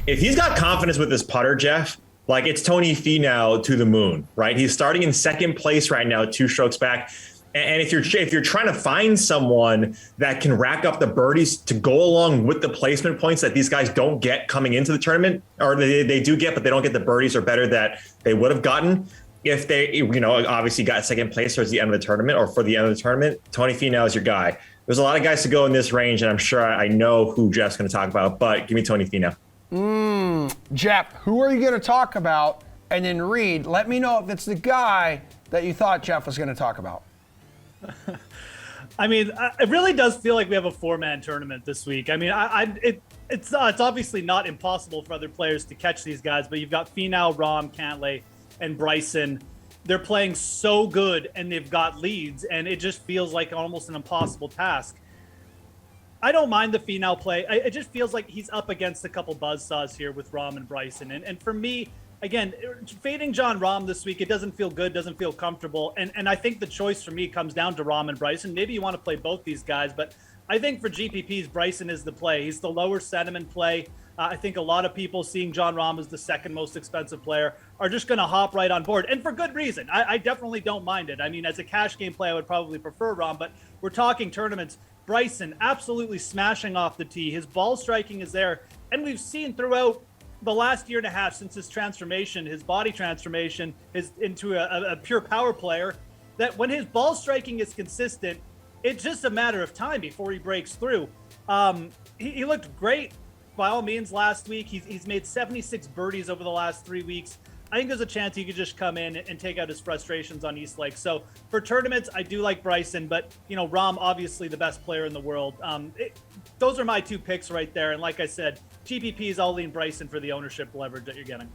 if he's got confidence with his putter, Geoff, like it's Tony Finau to the moon, right? He's starting in second place right now, 2 strokes back. And if you're trying to find someone that can rack up the birdies to go along with the placement points that these guys don't get coming into the tournament, or they do get, but they don't get the birdies or better that they would have gotten if they, obviously got second place towards the end of the tournament or for the end of the tournament, Tony Finau is your guy. There's a lot of guys to go in this range, and I'm sure I know who Geoff's going to talk about, but give me Tony Finau. Geoff, who are you going to talk about? And then Reid, let me know if it's the guy that you thought Geoff was going to talk about. I mean, it really does feel like we have a 4-man tournament this week. I mean, it's obviously not impossible for other players to catch these guys, but you've got Finau, Rahm, Cantlay, and Bryson. They're playing so good, and they've got leads, and it just feels like almost an impossible task. I don't mind the Finau play. It just feels like he's up against a couple buzzsaws here with Rahm and Bryson. And for me, again, fading Jon Rahm this week, it doesn't feel good, doesn't feel comfortable. And I think the choice for me comes down to Rahm and Bryson. Maybe you want to play both these guys, but I think for GPPs, Bryson is the play. He's the lower sentiment play. I think a lot of people seeing Jon Rahm as the second most expensive player are just going to hop right on board. And for good reason. I definitely don't mind it. I mean, as a cash game play, I would probably prefer Rahm, but we're talking tournaments. Bryson absolutely smashing off the tee. His ball striking is there. And we've seen throughout the last year and a half since his transformation, his body transformation is into a pure power player, that when his ball striking is consistent, it's just a matter of time before he breaks through. He looked great by all means last week. He's made 76 birdies over the last 3 weeks. I think there's a chance he could just come in and take out his frustrations on East Lake. So for tournaments, I do like Bryson, but Rahm, obviously the best player in the world. Those are my 2 picks right there. And like I said, GPPs, I'll lean Bryson for the ownership leverage that you're getting.